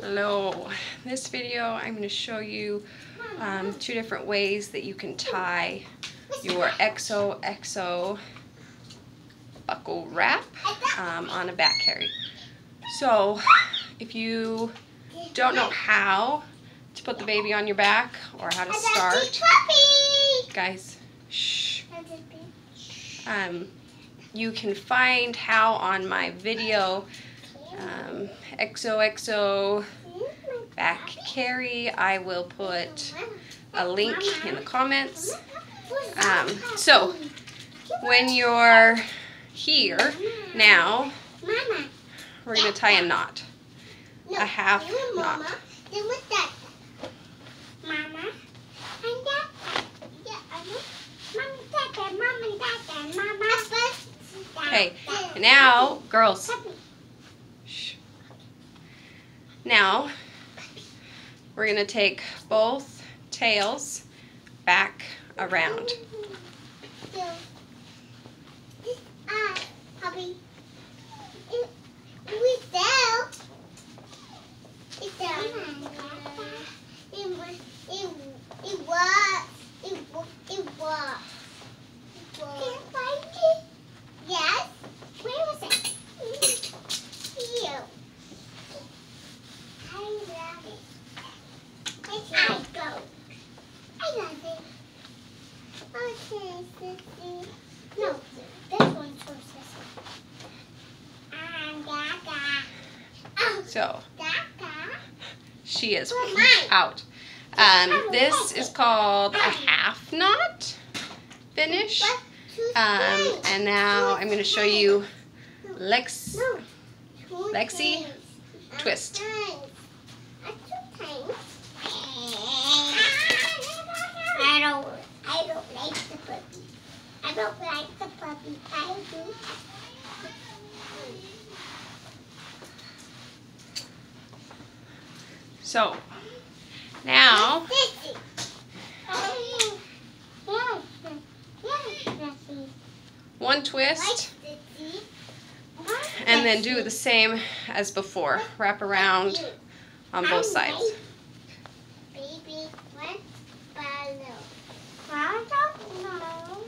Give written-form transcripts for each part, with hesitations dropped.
Hello. In this video I'm going to show you 2 different ways that you can tie your XOXO buckle wrap on a back carry. So if you don't know how to put the baby on your back or how to start, guys, shh, you can find how on my video XOXO back carry. I will put a link in the comments. So when you're here now, we're going to tie a knot, a half knot. Okay, now, girls, shh. Now, we're going to take both tails back around. Yes. Where was it? Here. I love it. I love it. Okay, Sissy. No, this one's for Sissy. And Dada. Oh, So, Dada. she is out. This is called a half knot finish. And now I'm going to show you Lexie twist. I don't like the puppy. I don't like the puppy. I do. So, now, one twist, and then do the same as before. Wrap around on both sides. Baby, what? Follow. I don't know.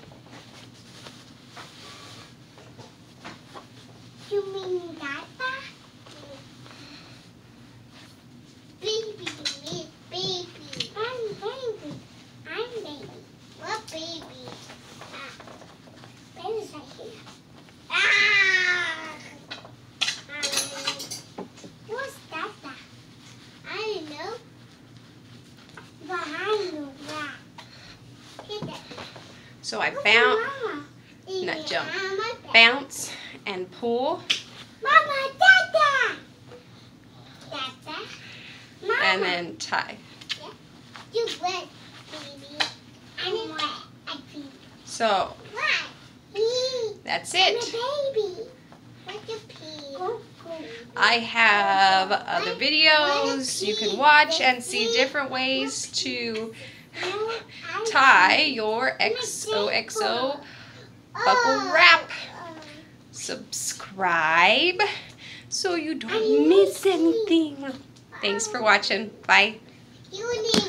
You mean Dada? Baby. I'm baby. What baby? Baby's right here. What's Dada? I don't know. But I know that. So I bounce and pull, Mama, Dada. Dada. Mama. and then tie. Yeah. You wet, baby. I'm wet. I pee. So, that's it. Baby. What's your pee? Go. I have other videos you can watch and see different ways to tie your XOXO buckle wrap. Subscribe so you don't miss anything. Thanks for watching. Bye. You need